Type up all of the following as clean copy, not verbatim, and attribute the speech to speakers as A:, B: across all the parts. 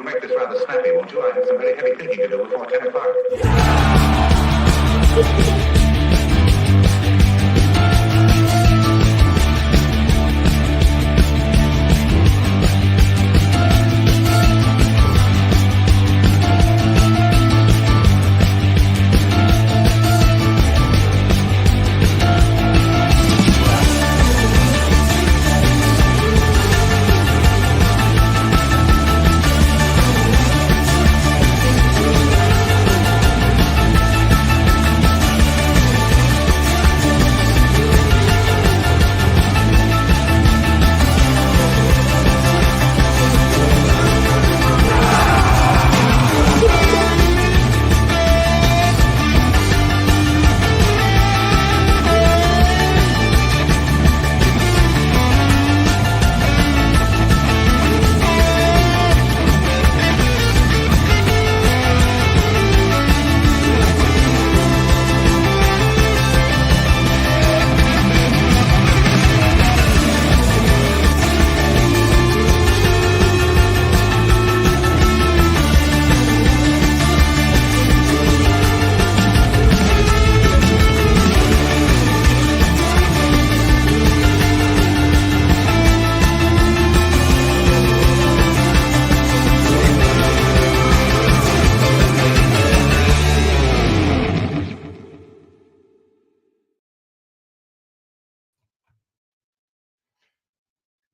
A: You'll make this rather snappy, won't you? I have some very heavy thinking to do before 10 o'clock.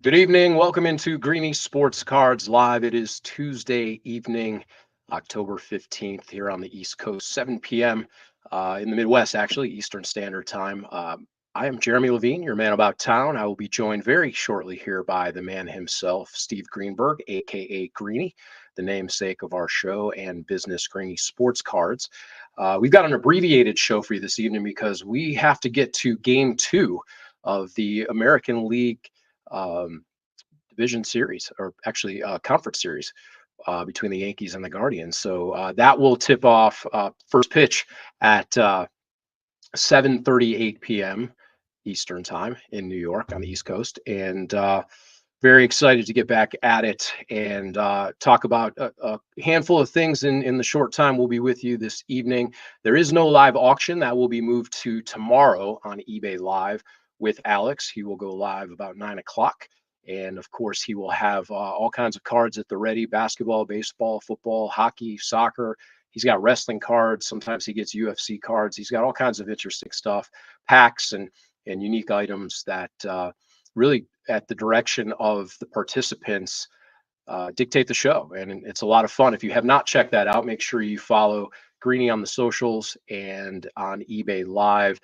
B: Good evening. Welcome into Greenie Sports Cards Live. It is Tuesday evening, October 15th here on the East Coast, 7 p.m. In the Midwest, actually, Eastern Standard Time. I am Jeremy Levine, your man about town. I will be joined very shortly here by the man himself, Steve Greenberg, a.k.a. Greenie, the namesake of our show and business Greenie Sports Cards. We've got an abbreviated show for you this evening because we have to get to Game 2 of the American League division series, or actually conference series between the Yankees and the Guardians. So that will tip off first pitch at 7:38 p.m. Eastern time in New York on the East Coast. And very excited to get back at it and talk about a handful of things in the short time we'll be with you this evening. There is no live auction. That will be moved to tomorrow on eBay Live with Alex. He will go live about 9 o'clock. And of course, he will have all kinds of cards at the ready: basketball, baseball, football, hockey, soccer. He's got wrestling cards. Sometimes he gets UFC cards. He's got all kinds of interesting stuff, packs and unique items that really, at the direction of the participants, dictate the show. And it's a lot of fun. If you have not checked that out, make sure you follow Greenie on the socials and on eBay Live.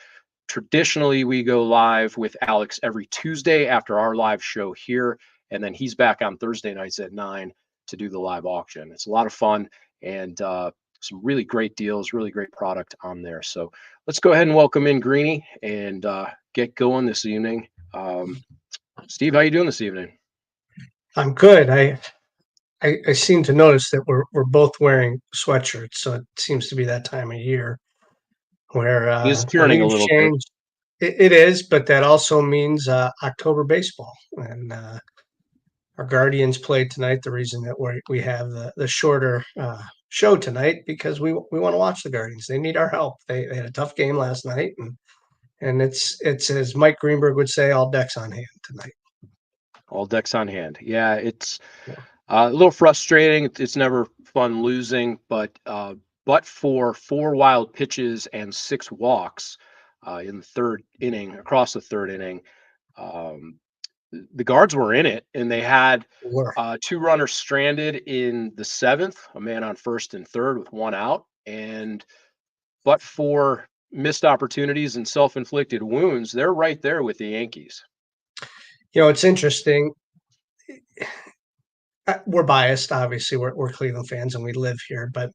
B: Traditionally, we go live with Alex every Tuesday after our live show here, and then he's back on Thursday nights at 9 to do the live auction. It's a lot of fun and some really great deals, really great product on there. So let's go ahead and welcome in Greenie and get going this evening. Steve, how you doing this evening?
C: I'm good. I seem to notice that we're both wearing sweatshirts, so it seems to be that time of year where
B: it's turning a little bit.
C: It is, but that also means October baseball, and our Guardians played tonight. The reason that we have the shorter show tonight, because we want to watch the Guardians. They need our help. They had a tough game last night, and it's as Mike Greenberg would say, all decks on hand tonight.
B: All decks on hand. Yeah, it's a little frustrating. It's never fun losing, but for 4 wild pitches and 6 walks in the third inning, across the third inning, the Guards were in it, and they had 2 runners stranded in the 7th, a man on first and third with 1 out. But for missed opportunities and self-inflicted wounds, they're right there with the Yankees.
C: You know, it's interesting. We're biased, obviously. We're Cleveland fans, and we live here, but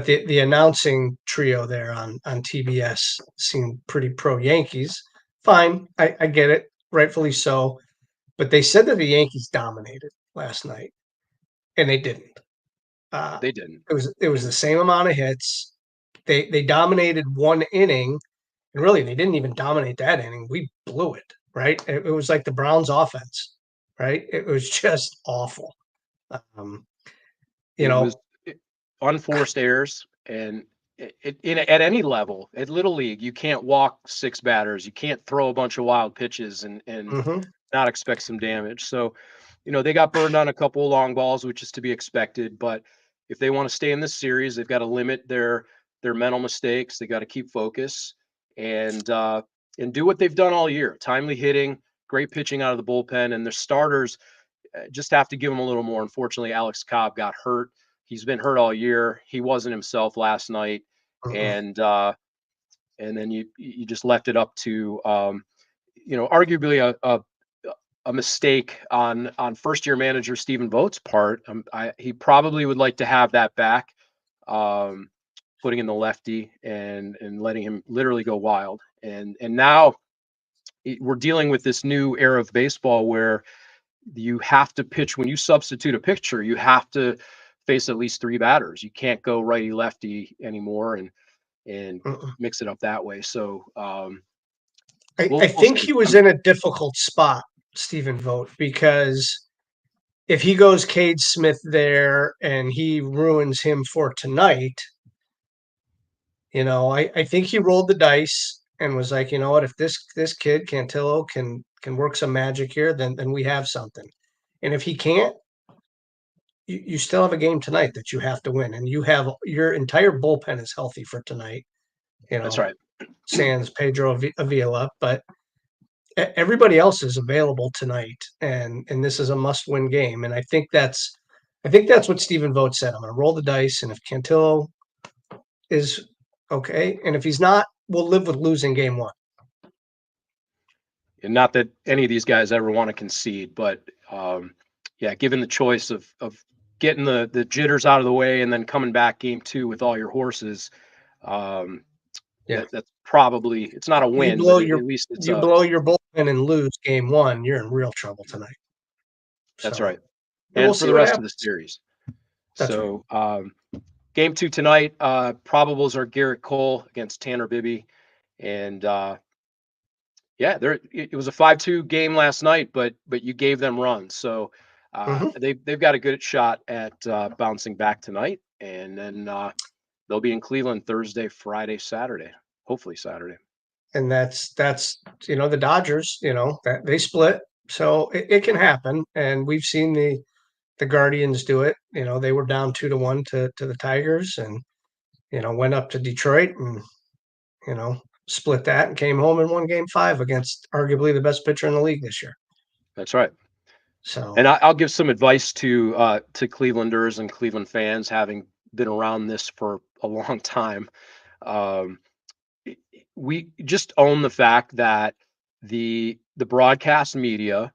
C: the announcing trio there on TBS seemed pretty pro-Yankees. Fine, I get it, rightfully so. But they said that the Yankees dominated last night, and they didn't.
B: They didn't.
C: It was the same amount of hits. They dominated 1 inning, and really they didn't even dominate that inning. We blew it, right? It was like the Browns' offense, right? It was just awful. you know,
B: unforced errors, and at any level, at Little League, you can't walk 6 batters. You can't throw a bunch of wild pitches and
C: mhm,
B: not expect some damage. So, they got burned on a couple of long balls, which is to be expected. But if they want to stay in this series, they've got to limit their mental mistakes. They got to keep focus and do what they've done all year: timely hitting, great pitching out of the bullpen, and their starters just have to give them a little more. Unfortunately, Alex Cobb got hurt. He's been hurt all year. He wasn't himself last night,
C: mhm.
B: and then you just left it up to arguably a mistake on first year manager Stephen Vogt's part. He probably would like to have that back, putting in the lefty and letting him literally go wild. And now we're dealing with this new era of baseball where you have to pitch when you substitute a pitcher. You have to face at least 3 batters. You can't go righty lefty anymore and mix it up that way. So
C: I think he was in a difficult spot, Stephen Vogt, because if he goes Cade Smith there and he ruins him for tonight, I think he rolled the dice and was like, you know what, if this kid Cantillo can work some magic here, then we have something. And if he can't, you still have a game tonight that you have to win, and you have your entire bullpen is healthy for tonight.
B: That's right.
C: Sans Pedro Avila, but everybody else is available tonight, and this is a must-win game. And I think that's what Stephen Vogt said. I'm going to roll the dice, and if Cantillo is okay, and if he's not, we'll live with losing game 1.
B: And not that any of these guys ever want to concede, but given the choice of getting the jitters out of the way and then coming back game 2 with all your horses, that's probably, it's not a win, but at least it's
C: blow your bullpen and lose game 1, you're in real trouble tonight.
B: That's right. And for the rest of the series. Game 2 tonight, probables are Garrett Cole against Tanner Bibby. And it was a 5-2 game last night, but you gave them runs. So they've got a good shot at bouncing back tonight. And then they'll be in Cleveland Thursday, Friday, Saturday, hopefully Saturday.
C: And that's the Dodgers, that they split. So it can happen. And we've seen the Guardians do it. They were down 2-1 to the Tigers, and went up to Detroit and split that and came home and won game 5 against arguably the best pitcher in the league this year.
B: That's right.
C: So,
B: and I'll give some advice to Clevelanders and Cleveland fans, having been around this for a long time. We just own the fact that the broadcast media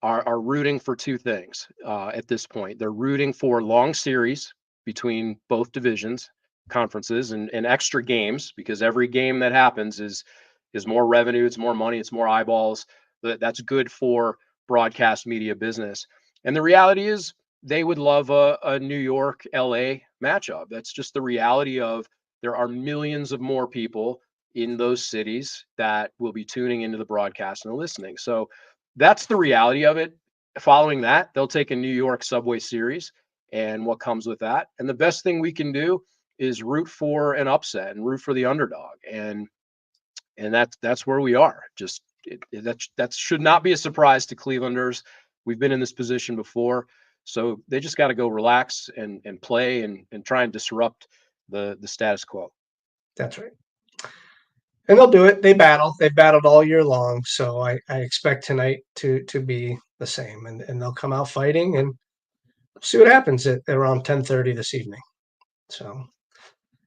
B: are rooting for 2 things at this point. They're rooting for long series between both divisions, conferences, and extra games, because every game that happens is more revenue, it's more money, it's more eyeballs. That's good for broadcast media business. And the reality is they would love a New York LA matchup. That's just the reality of, there are millions of more people in those cities that will be tuning into the broadcast and listening. So that's the reality of it. Following that, they'll take a New York Subway Series and what comes with that. And the best thing we can do is root for an upset and root for the underdog. And that's where we are. Just that should not be a surprise to Clevelanders. We've been in this position before, so they just got to go relax and play and try and disrupt the status quo.
C: That's right. And they'll do it. They've battled all year long. So I expect tonight to be the same, and they'll come out fighting, and see what happens at around 10:30 this evening. So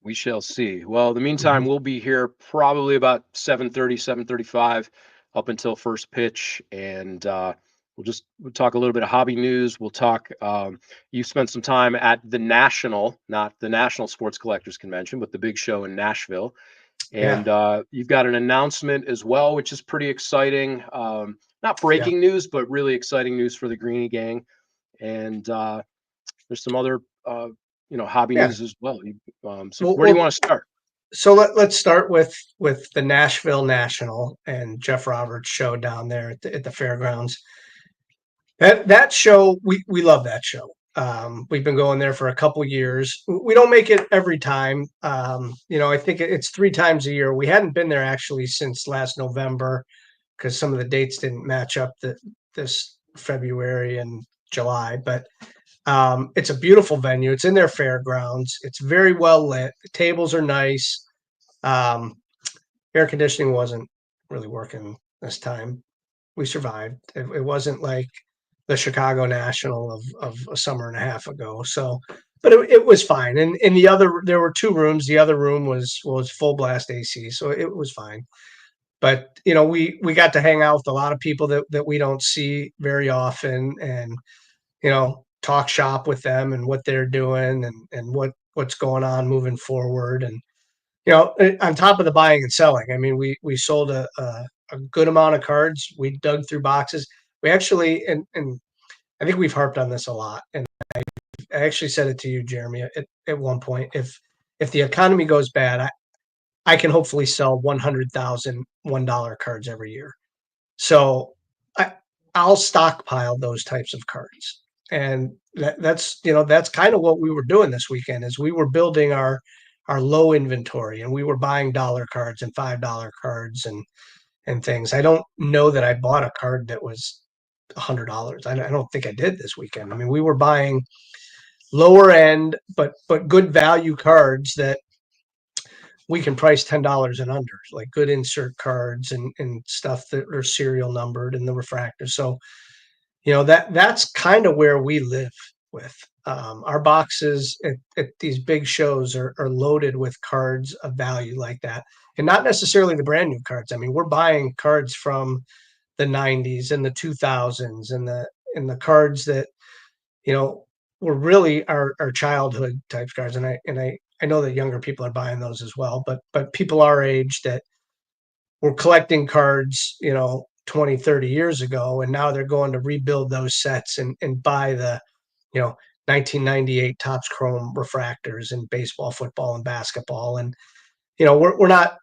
B: we shall see. Well, in the meantime, we'll be here probably about 7:30, 7:35 up until first pitch. And we'll talk a little bit of hobby news. We'll talk, you spent some time at the National, not the National Sports Collectors Convention, but the big show in Nashville. And you've got an announcement as well, which is pretty exciting. Not breaking news, but really exciting news for the Greenie Gang. And there's some other, hobby news as well. So where do you want to start?
C: So let's start with the Nashville National and Jeff Roberts' show down there at the fairgrounds. That show, we love that show. We've been going there for a couple years. We don't make it every time. I think it's 3 times a year. We hadn't been there actually since last November because some of the dates didn't match up this February and July. But it's a beautiful venue. It's in their fairgrounds. It's very well lit. The tables are nice. Air conditioning wasn't really working this time. We survived. It wasn't like the Chicago National of a summer and a half ago. So, but it was fine. And in there were 2 rooms. The other room was full blast AC, so it was fine. But we got to hang out with a lot of people that we don't see very often, and talk shop with them and what they're doing and what's going on moving forward. And on top of the buying and selling, I mean, we sold a good amount of cards. We dug through boxes. We actually, and I think we've harped on this a lot, and I actually said it to you, Jeremy, at one point. If the economy goes bad, I can hopefully sell 100,000 $1 cards every year. So I'll stockpile those types of cards, and that's kind of what we were doing this weekend. Is we were building our low inventory, and we were buying dollar cards and $5 cards and things. I don't know that I bought a card that was $100. I don't think I did this weekend. I mean, we were buying lower end, but good value cards that we can price $10 and under, like good insert cards and stuff that are serial numbered and the refractors. So, that's kind of where we live with. Our boxes at these big shows are loaded with cards of value like that, and not necessarily the brand new cards. I mean, we're buying cards from the 90s and the 2000s and the cards that were really our childhood type cards. And I know that younger people are buying those as well, but people our age that were collecting cards 20, 30 years ago, and now they're going to rebuild those sets and buy the 1998 Topps Chrome refractors in baseball, football, and basketball. And we're not,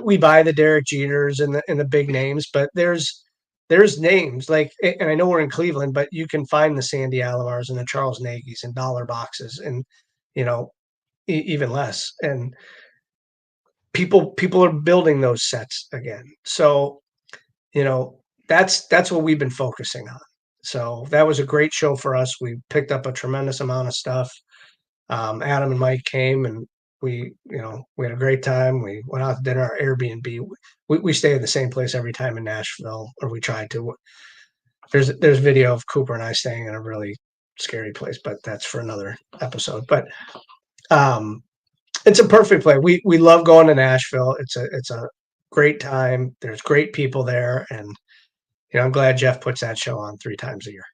C: we buy the Derek Jeters and the big names, but there's names like, and I know we're in Cleveland, but you can find the Sandy Alomars and the Charles Nagy's in dollar boxes, and even less. And people are building those sets again. So that's what we've been focusing on. So that was a great show for us. We picked up a tremendous amount of stuff. Adam and Mike came, and we had a great time. We went out to dinner at our Airbnb. We stay in the same place every time in Nashville, or we try to. There's video of Cooper and I staying in a really scary place, but that's for another episode. But it's a perfect place. We love going to Nashville. It's a great time. There's great people there, and I'm glad Jeff puts that show on 3 times a year.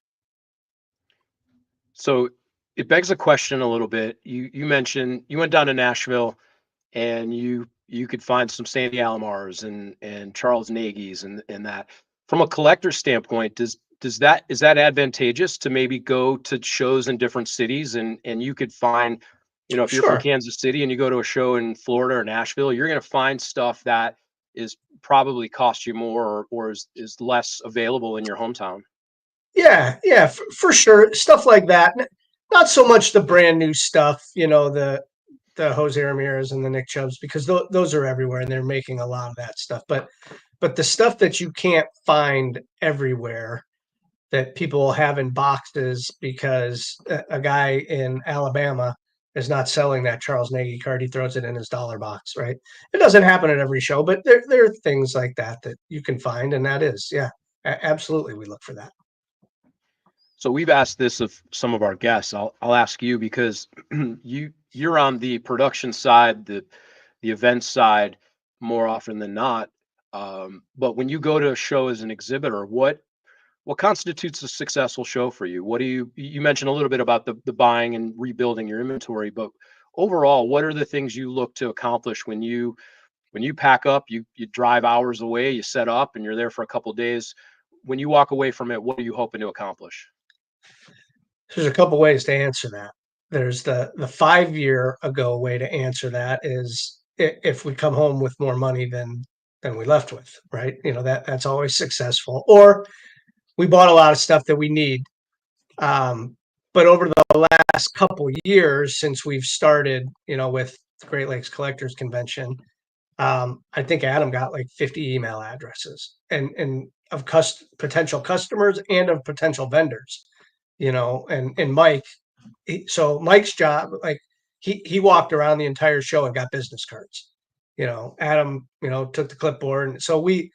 B: So it begs a question a little bit. You mentioned you went down to Nashville, and you could find some Sandy Alomars and Charles Nagy's and that. From a collector standpoint, is that advantageous to maybe go to shows in different cities and you could find, if you're from Kansas City and you go to a show in Florida or Nashville, you're going to find stuff that is probably cost you more or is less available in your hometown.
C: Yeah, for sure. Stuff like that. Not so much the brand new stuff, the Jose Ramirez and the Nick Chubbs, because those are everywhere and they're making a lot of that stuff. But the stuff that you can't find everywhere that people will have in boxes because a guy in Alabama is not selling that Charles Nagy card, he throws it in his dollar box, right? It doesn't happen at every show, but there are things like that you can find, and that is, absolutely, we look for that.
B: So we've asked this of some of our guests. I'll ask you because you're on the production side, the event side more often than not. But when you go to a show as an exhibitor, what constitutes a successful show for you? What do you mentioned a little bit about the buying and rebuilding your inventory, but overall, what are the things you look to accomplish when you pack up, you drive hours away, you set up and you're there for a couple of days. When you walk away from it, what are you hoping to accomplish?
C: There's a couple ways to answer that. There's the 5-year ago way to answer that is if we come home with more money than we left with, right? That's always successful. Or we bought a lot of stuff that we need, but but over the last couple years since we've started, with the Great Lakes Collectors Convention, I think Adam got like 50 email addresses and of potential customers and of potential vendors, and Mike. So Mike's job, like he walked around the entire show and got business cards. Adam, took the clipboard, and so we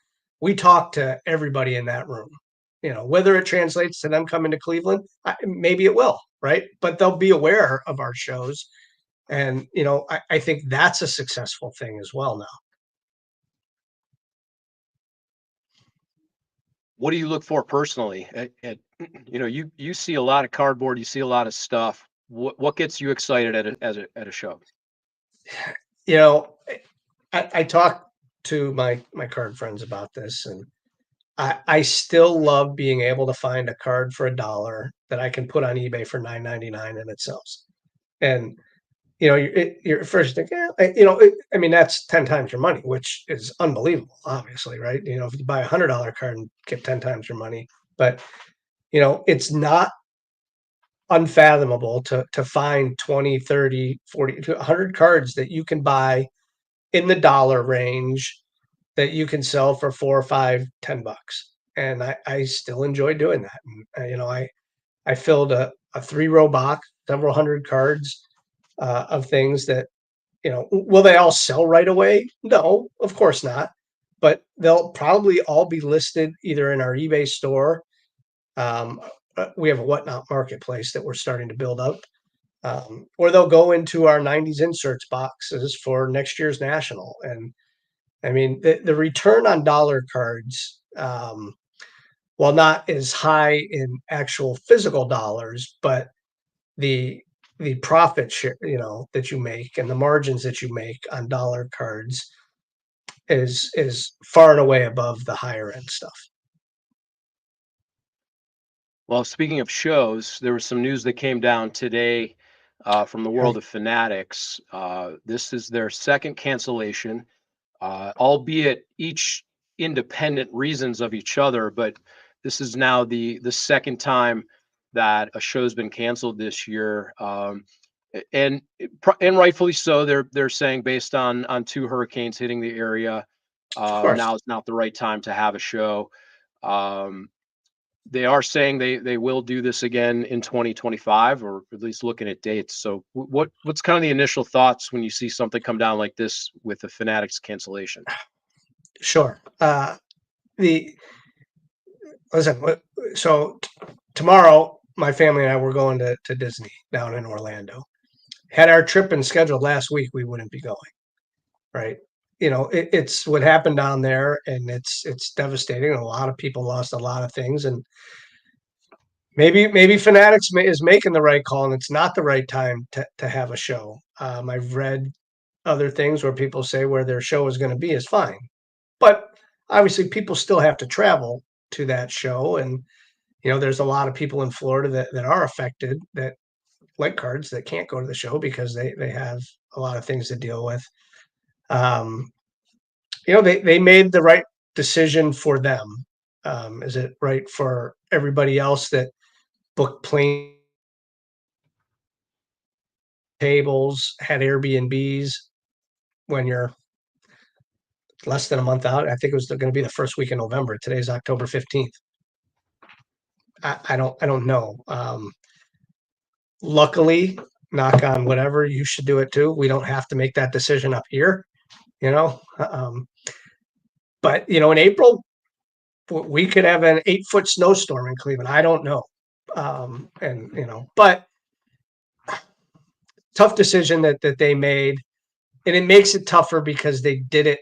C: talked to everybody in that room. Whether it translates to them coming to Cleveland, maybe it will, right? But they'll be aware of our shows, and I think that's a successful thing as well now.
B: What do you look for personally? You see a lot of cardboard, you see a lot of stuff. What gets you excited at a show?
C: I talked to my card friends about this, and I still love being able to find a card for $1 that I can put on eBay for $9.99 and it sells. And you're first thinking, I mean, that's 10 times your money, which is unbelievable, obviously, right? If you buy $100 card and get 10 times your money, but it's not unfathomable to find 20, 30, 40 to 100 cards that you can buy in the dollar range that you can sell for $4, $5, $10. And I still enjoy doing that. And, I filled a 3-row box, several hundred cards of things that, will they all sell right away? No, of course not. But they'll probably all be listed either in our eBay store. We have a Whatnot marketplace that we're starting to build up. Or they'll go into our 90s inserts boxes for next year's national. And I mean, the return on dollar cards, while not as high in actual physical dollars, but the profit share, that you make and the margins that you make on dollar cards is far and away above the higher end stuff.
B: Well, speaking of shows, there was some news that came down today from the world of Fanatics. This is their second cancellation, albeit each independent reasons of each other. But this is now the second time that a show's been canceled this year, and rightfully so. They're saying based on 2 hurricanes hitting the area, now is not the right time to have a show. They are saying they will do this again in 2025, or at least looking at dates. So what's kind of the initial thoughts when you see something come down like this with the Fanatics cancellation?
C: Sure. So tomorrow, my family and I were going to Disney down in Orlando. Had our trip been scheduled last week, we wouldn't be going, right? It's what happened down there, and it's devastating. A lot of people lost a lot of things, and maybe Fanatics is making the right call, and it's not the right time to have a show. I've read other things where people say where their show is going to be is fine, but obviously people still have to travel to that show, and there's a lot of people in Florida that are affected, that like cards, that can't go to the show because they have a lot of things to deal with. They made the right decision for them. Is it right for everybody else that booked plane tables, had Airbnbs when you're less than a month out? I think it was going to be the first week in November. Today's October 15th. I don't know. Luckily, knock on whatever, you should do it too. We don't have to make that decision up here, but in April, we could have an 8-foot snowstorm in Cleveland. I don't know. But tough decision that they made, and it makes it tougher because they did it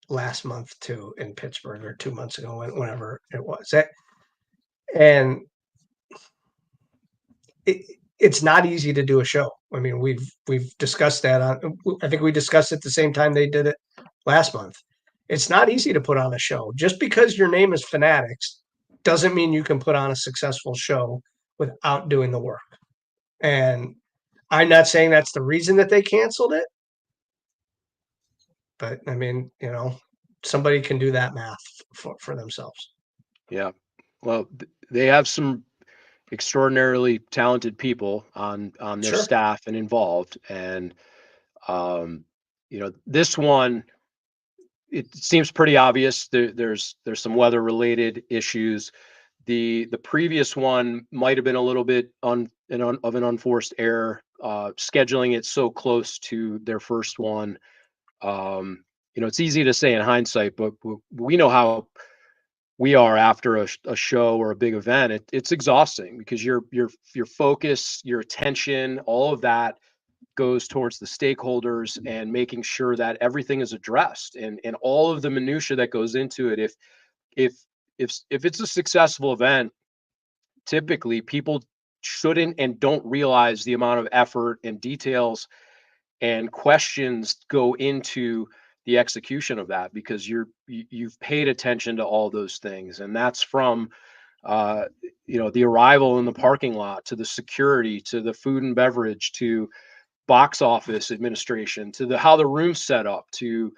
C: last month too in Pittsburgh, or 2 months ago, whenever it was. And it's not easy to do a show. I mean, we've discussed that I think we discussed it the same time they did it last month. It's not easy to put on a show. Just because your name is Fanatics doesn't mean you can put on a successful show without doing the work. And I'm not saying that's the reason that they canceled it, but I mean, somebody can do that math for themselves.
B: Yeah. Well, they have some extraordinarily talented people on their
C: Sure.
B: staff and involved. And this one, it seems pretty obvious. There's some weather related issues. The previous one might have been a little bit of an unforced error, scheduling it so close to their first one. It's easy to say in hindsight, but we know how we are after a show or a big event. It's exhausting because your focus, your attention, all of that goes towards the stakeholders and making sure that everything is addressed, and all of the minutia that goes into it. If it's a successful event, typically people shouldn't and don't realize the amount of effort and details and questions go into the execution of that, because you've paid attention to all those things. And that's from the arrival in the parking lot, to the security, to the food and beverage, to box office administration, to how the room's set up, to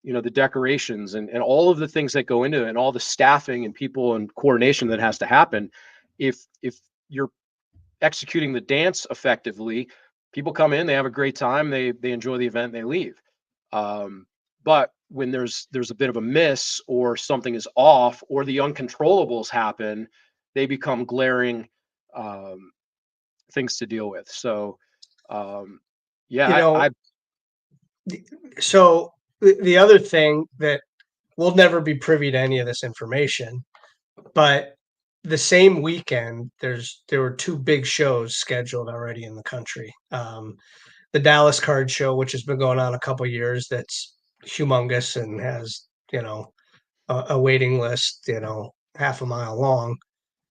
B: the decorations, and all of the things that go into it, and all the staffing and people and coordination that has to happen. If you're executing the dance effectively, people come in, they have a great time, they enjoy the event, they leave. But when there's a bit of a miss, or something is off, or the uncontrollables happen, they become glaring things to deal with. So
C: so the other thing that we'll never be privy to any of this information, but the same weekend, there were two big shows scheduled already in the country. The Dallas Card Show, which has been going on a couple of years, that's humongous and has, a waiting list, half a mile long.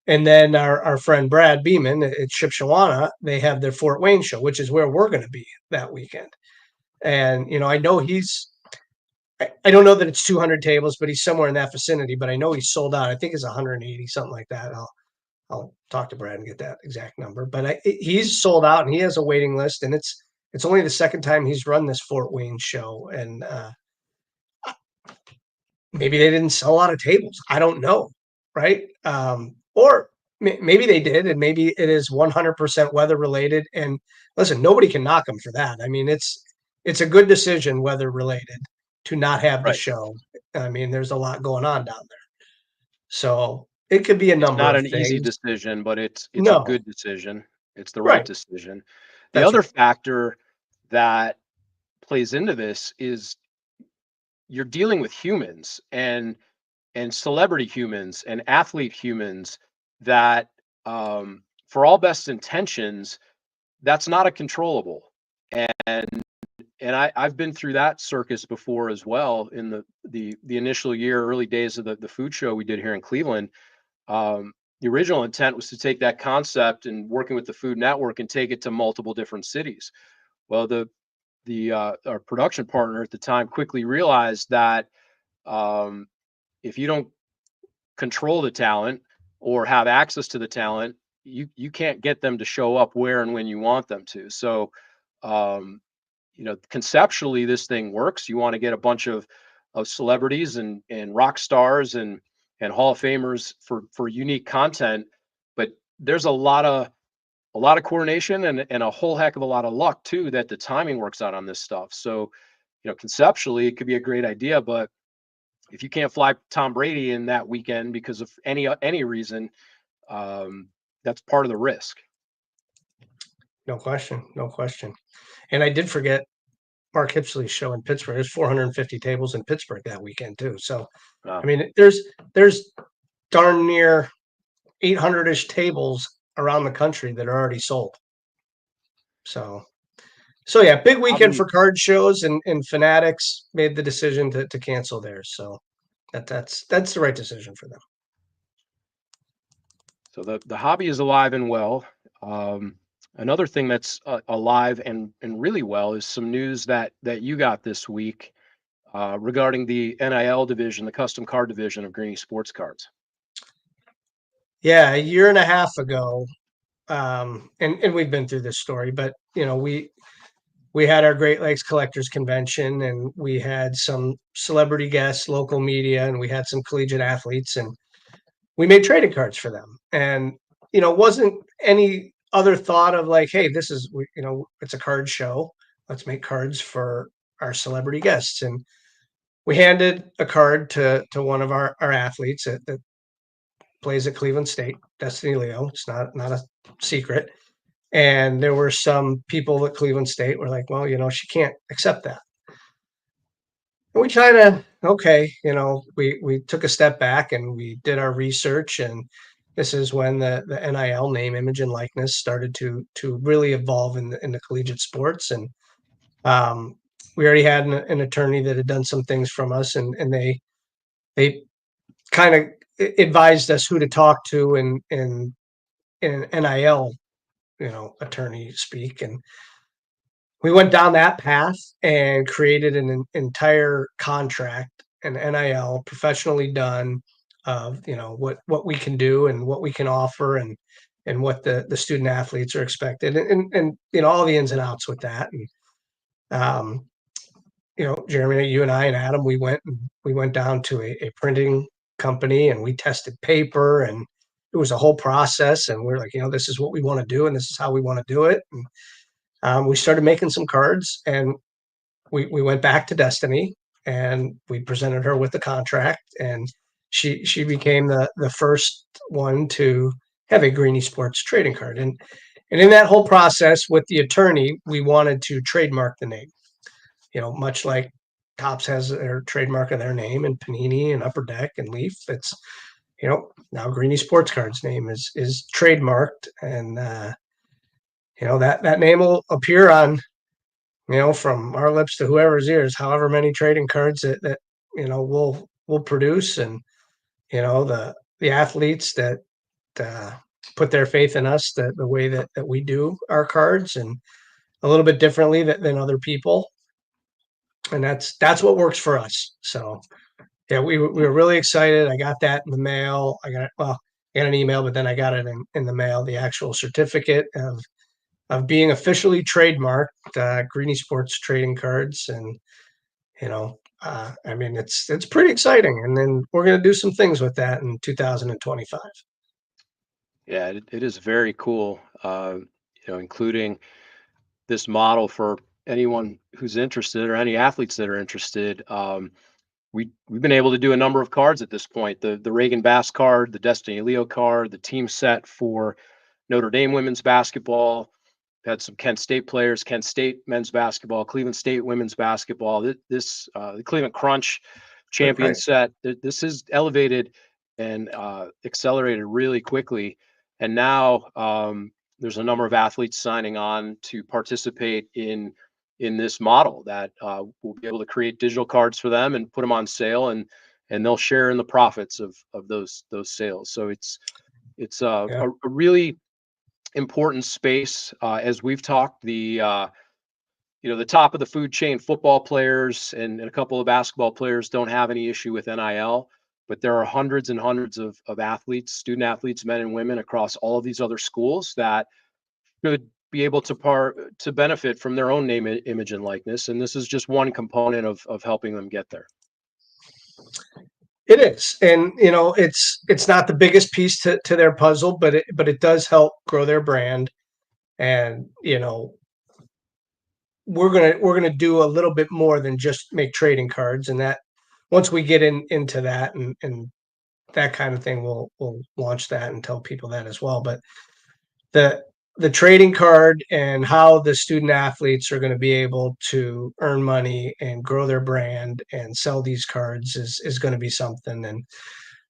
C: And then our friend Brad Beeman at Shipshawana, they have their Fort Wayne show, which is where we're going to be that weekend. And, I know I don't know that it's 200 tables, but he's somewhere in that vicinity. But I know he's sold out. I think it's 180, something like that. I'll talk to Brad and get that exact number. But he's sold out, and he has a waiting list. And it's only the second time he's run this Fort Wayne show. And maybe they didn't sell a lot of tables. I don't know, right? Or maybe they did, and maybe it is 100% weather related. And listen, nobody can knock them for that. I mean, it's a good decision, weather related, to not have the show. I mean, there's a lot going on down there. So it could be a number of things.
B: It's not an easy decision, but it's
C: No.
B: a good decision. It's the right decision. The
C: That's
B: other
C: right.
B: factor that plays into this is you're dealing with humans, and celebrity humans and athlete humans that, for all best intentions, that's not a controllable. And I've been through that circus before as well, in the initial year, early days of the food show we did here in Cleveland. The original intent was to take that concept and working with the Food Network and take it to multiple different cities. Well, our production partner at the time quickly realized that if you don't control the talent or have access to the talent, you can't get them to show up where and when you want them to. So conceptually, this thing works. You want to get a bunch of celebrities and rock stars and Hall of Famers for unique content, but there's a lot of coordination and a whole heck of a lot of luck too, that the timing works out on this stuff. So, conceptually it could be a great idea, but if you can't fly Tom Brady in that weekend because of any reason, that's part of the risk.
C: No question. And I did forget Mark Hipsley's show in Pittsburgh. There's 450 tables in Pittsburgh that weekend too. So, I mean, there's darn near 800-ish tables around the country that are already sold. So yeah, big weekend for card shows, and Fanatics made the decision to cancel theirs. So that's the right decision for them.
B: So the hobby is alive and well. Another thing that's alive and really well is some news that you got this week regarding the NIL division, the custom card division of Greenie Sports Cards.
C: Yeah, a year and a half ago, and we've been through this story, but we had our Great Lakes Collectors Convention, and we had some celebrity guests, local media, and we had some collegiate athletes, and we made trading cards for them. And wasn't any other thought of like, hey, this is, it's a card show. Let's make cards for our celebrity guests. And we handed a card to one of our athletes that plays at Cleveland State, Destiny Leo. It's not a secret. And there were some people at Cleveland State were like, well, she can't accept that. And we kind of, okay, we took a step back and we did our research, and this is when the NIL, name, image, and likeness, started to really evolve in the collegiate sports. And we already had an attorney that had done some things from us, and they kind of advised us who to talk to in NIL, attorney speak. And we went down that path and created an entire contract, an NIL, professionally done, of what we can do and what we can offer, and what the student athletes are expected, and all the ins and outs with that. And Jeremy, you and I and Adam, we went down to a printing company, and we tested paper, and it was a whole process. And we're like, this is what we want to do, and this is how we want to do it. And we started making some cards, and we went back to Destiny, and we presented her with the contract, and she became the first one to have a Greenie Sports trading card. And in that whole process with the attorney, we wanted to trademark the name, much like Topps has their trademark of their name, and Panini and Upper Deck and Leaf. It's, now Greenie Sports Cards name is trademarked, and that name will appear on, from our lips to whoever's ears, however many trading cards that we'll produce. And the athletes that put their faith in us, the way that we do our cards, and a little bit differently than other people, and that's what works for us. So yeah, we were really excited. I got that in the mail. I got an email, but then I got it in the mail, the actual certificate of being officially trademarked, Greenie Sports trading cards. And it's pretty exciting. And then we're going to do some things with that in 2025.
B: Yeah, it is very cool. Including this model for anyone who's interested, or any athletes that are interested. We've been able to do a number of cards at this point. The Reagan Bass card, the Destiny Leo card, the team set for Notre Dame women's basketball. Had some Kent State players, Kent State men's basketball, Cleveland State women's basketball. The Cleveland Crunch champion set. This is elevated and accelerated really quickly. And now there's a number of athletes signing on to participate in this model that we'll be able to create digital cards for them and put them on sale, and they'll share in the profits of those sales. So it's a really important space. As we've talked, the top of the food chain football players and a couple of basketball players don't have any issue with NIL, but there are hundreds and hundreds of athletes, student athletes, men and women across all of these other schools that could be able to benefit from their own name, image, and likeness. And this is just one component of helping them get there.
C: It is. And, it's not the biggest piece to their puzzle, but it does help grow their brand. And, we're going to do a little bit more than just make trading cards. And that once we get into that and that kind of thing, we'll launch that and tell people that as well. But the trading card and how the student athletes are going to be able to earn money and grow their brand and sell these cards is going to be something. And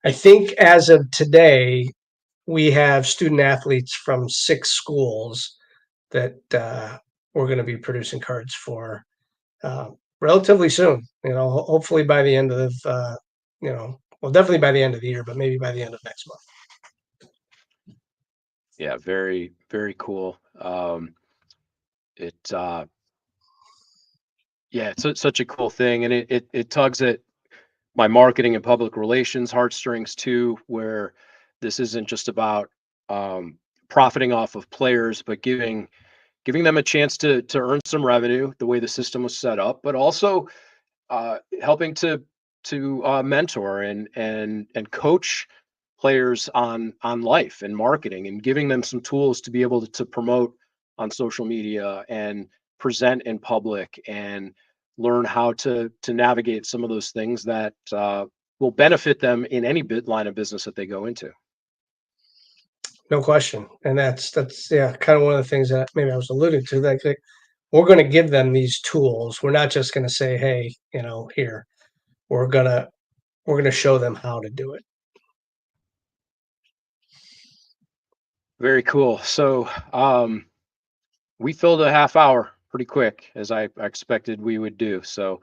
C: I think as of today, we have student athletes from 6 schools that we're going to be producing cards for relatively soon. Hopefully by the end of definitely by the end of the year, but maybe by the end of next month.
B: Yeah, very, very cool. It's such a cool thing, and it tugs at my marketing and public relations heartstrings too, where this isn't just about profiting off of players, but giving them a chance to earn some revenue the way the system was set up, but also helping to mentor and coach players on life and marketing, and giving them some tools to be able to promote on social media and present in public and learn how to navigate some of those things that will benefit them in any line of business that they go into.
C: No question. And that's yeah, kind of one of the things that maybe I was alluding to, like we're going to give them these tools. We're not just going to say, hey, here. We're going to show them how to do it.
B: Very cool. So we filled a half hour pretty quick, as I expected we would do. So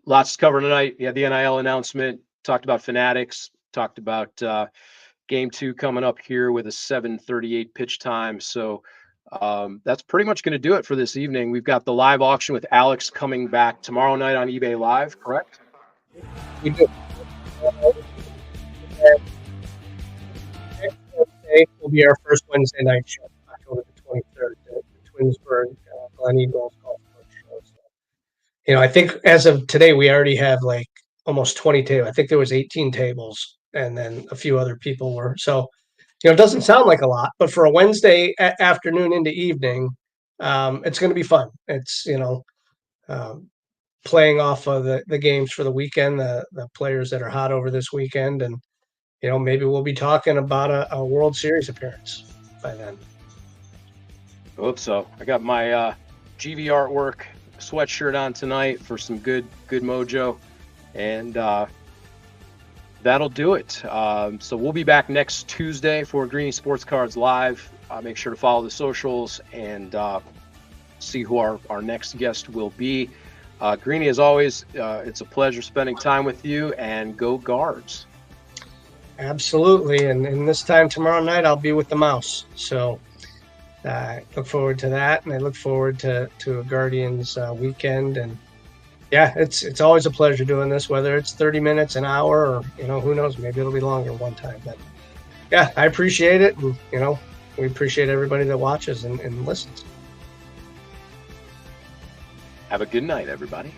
B: lots to cover tonight. Yeah, the NIL announcement, talked about Fanatics, talked about Game 2 coming up here with a 7:38 pitch time. So that's pretty much going to do it for this evening. We've got the live auction with Alex coming back tomorrow night on eBay Live, correct?
C: We do. Will be our first Wednesday night show, October the 23rd, the Twinsburg Glen Eagles Golf Course show. So, I think as of today, we already have like almost 20 tables. I think there was 18 tables, and then a few other people were. So, it doesn't sound like a lot, but for a Wednesday afternoon into evening, it's going to be fun. It's, playing off of the games for the weekend, the players that are hot over this weekend, and maybe we'll be talking about a World Series appearance by then.
B: I hope so. I got my GV artwork sweatshirt on tonight for some good mojo, and that'll do it. So we'll be back next Tuesday for Greenie Sports Cards Live. Make sure to follow the socials and see who our next guest will be. Greenie, as always, it's a pleasure spending time with you, and go Guards.
C: Absolutely. And this time tomorrow night, I'll be with the Mouse. So I look forward to that. And I look forward to a Guardians weekend. And yeah, it's always a pleasure doing this, whether it's 30 minutes, an hour, or, who knows, maybe it'll be longer one time. But yeah, I appreciate it. And, we appreciate everybody that watches and listens.
B: Have a good night, everybody.